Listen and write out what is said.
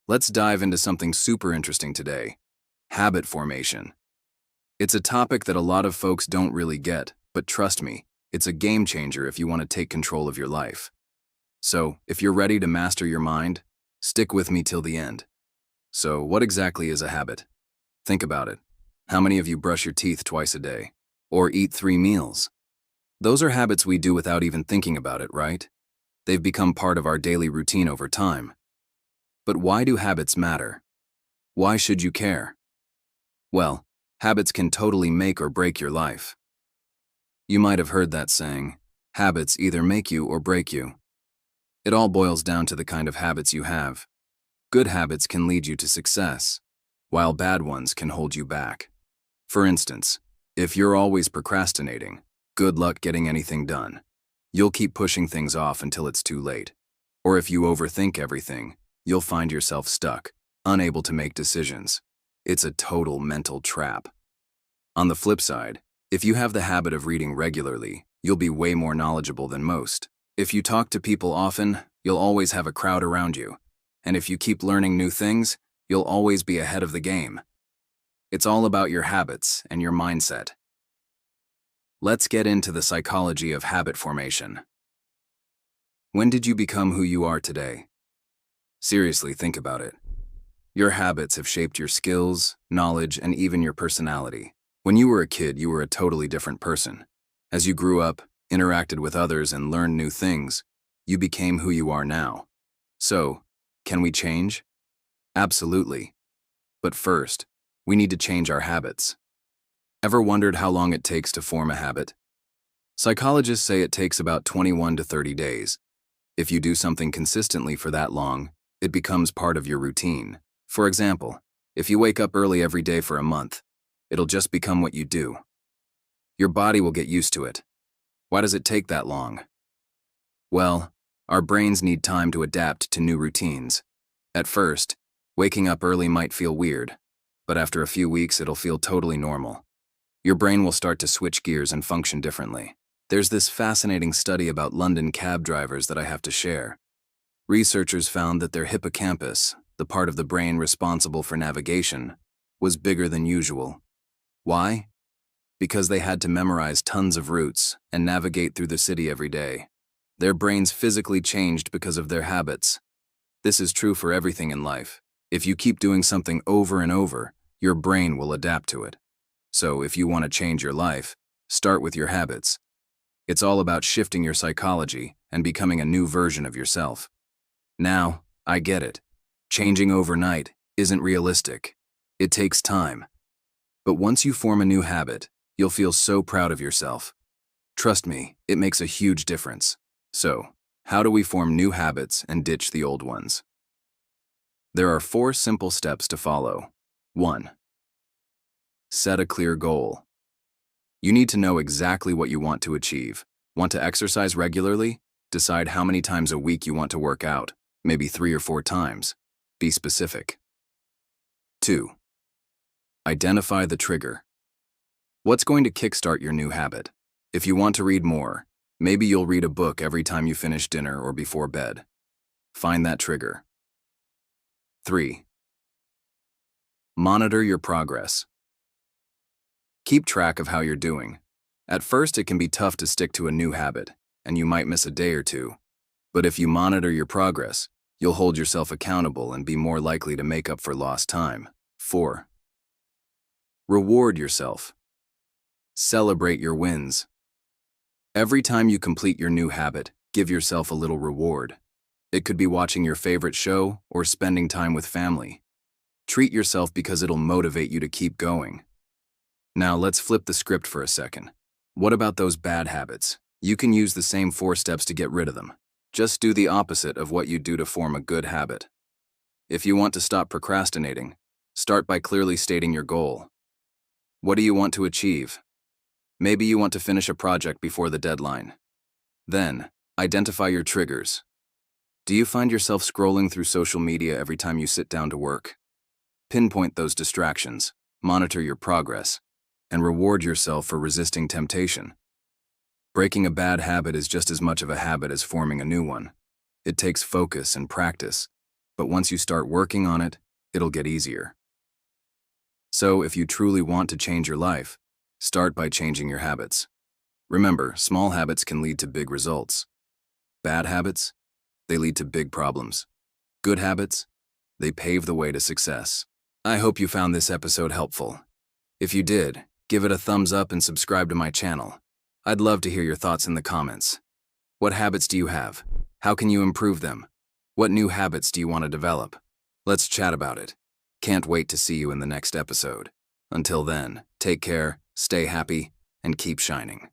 Let's dive into something super interesting today: habit formation. It's a topic that a lot of folks don't really get, but trust me, it's a game changer if you want to take control of your life. So, if you're ready to master your mind, stick with me till the end. So, what exactly is a habit? Think about it. How many of you brush your teeth twice a day? Or eat 3 meals? Those are habits we do without even thinking about it, right? They've become part of our daily routine over time. But why do habits matter? Why should you care? Well, habits can totally make or break your life. You might have heard that saying, habits either make you or break you. It all boils down to the kind of habits you have. Good habits can lead you to success, while bad ones can hold you back. For instance, if you're always procrastinating, good luck getting anything done. You'll keep pushing things off until it's too late. Or if you overthink everything, you'll find yourself stuck, unable to make decisions. It's a total mental trap. On the flip side, if you have the habit of reading regularly, you'll be way more knowledgeable than most. If you talk to people often, you'll always have a crowd around you. And if you keep learning new things, you'll always be ahead of the game. It's all about your habits and your mindset. Let's get into the psychology of habit formation. When did you become who you are today? Seriously, think about it. Your habits have shaped your skills, knowledge, and even your personality. When you were a kid, you were a totally different person. As you grew up, interacted with others, and learned new things, you became who you are now. So, can we change? Absolutely. But first, we need to change our habits. Ever wondered how long it takes to form a habit? Psychologists say it takes about 21 to 30 days. If you do something consistently for that long, it becomes part of your routine. For example, if you wake up early every day for a month, it'll just become what you do. Your body will get used to it. Why does it take that long? Well, our brains need time to adapt to new routines. At first, waking up early might feel weird, but after a few weeks it'll feel totally normal. Your brain will start to switch gears and function differently. There's this fascinating study about London cab drivers that I have to share. Researchers found that their hippocampus, the part of the brain responsible for navigation, was bigger than usual. Why? Because they had to memorize tons of routes and navigate through the city every day. Their brains physically changed because of their habits. This is true for everything in life. If you keep doing something over and over, your brain will adapt to it. So if you want to change your life, start with your habits. It's all about shifting your psychology and becoming a new version of yourself. Now, I get it. Changing overnight isn't realistic. It takes time. But once you form a new habit, you'll feel so proud of yourself. Trust me, it makes a huge difference. So, how do we form new habits and ditch the old ones? There are 4 simple steps to follow. 1. Set a clear goal. You need to know exactly what you want to achieve. Want to exercise regularly? Decide how many times a week you want to work out, maybe 3 or 4 times. Be specific. 2. Identify the trigger. What's going to kickstart your new habit? If you want to read more, maybe you'll read a book every time you finish dinner or before bed. Find that trigger. 3. Monitor your progress. Keep track of how you're doing. At first, it can be tough to stick to a new habit, and you might miss a day or two. But if you monitor your progress, you'll hold yourself accountable and be more likely to make up for lost time. 4. Reward yourself. Celebrate your wins. Every time you complete your new habit, give yourself a little reward. It could be watching your favorite show or spending time with family. Treat yourself because it'll motivate you to keep going. Now let's flip the script for a second. What about those bad habits? You can use the same 4 steps to get rid of them. Just do the opposite of what you do to form a good habit. If you want to stop procrastinating, start by clearly stating your goal. What do you want to achieve? Maybe you want to finish a project before the deadline. Then, identify your triggers. Do you find yourself scrolling through social media every time you sit down to work? Pinpoint those distractions, monitor your progress, and reward yourself for resisting temptation. Breaking a bad habit is just as much of a habit as forming a new one. It takes focus and practice. but once you start working on it, it'll get easier. So, if you truly want to change your life, start by changing your habits. Remember, small habits can lead to big results. Bad habits? They lead to big problems. Good habits? They pave the way to success. I hope you found this episode helpful. If you did, give it a thumbs up and subscribe to my channel. I'd love to hear your thoughts in the comments. What habits do you have? How can you improve them? What new habits do you want to develop? Let's chat about it. Can't wait to see you in the next episode. Until then, take care, stay happy, and keep shining.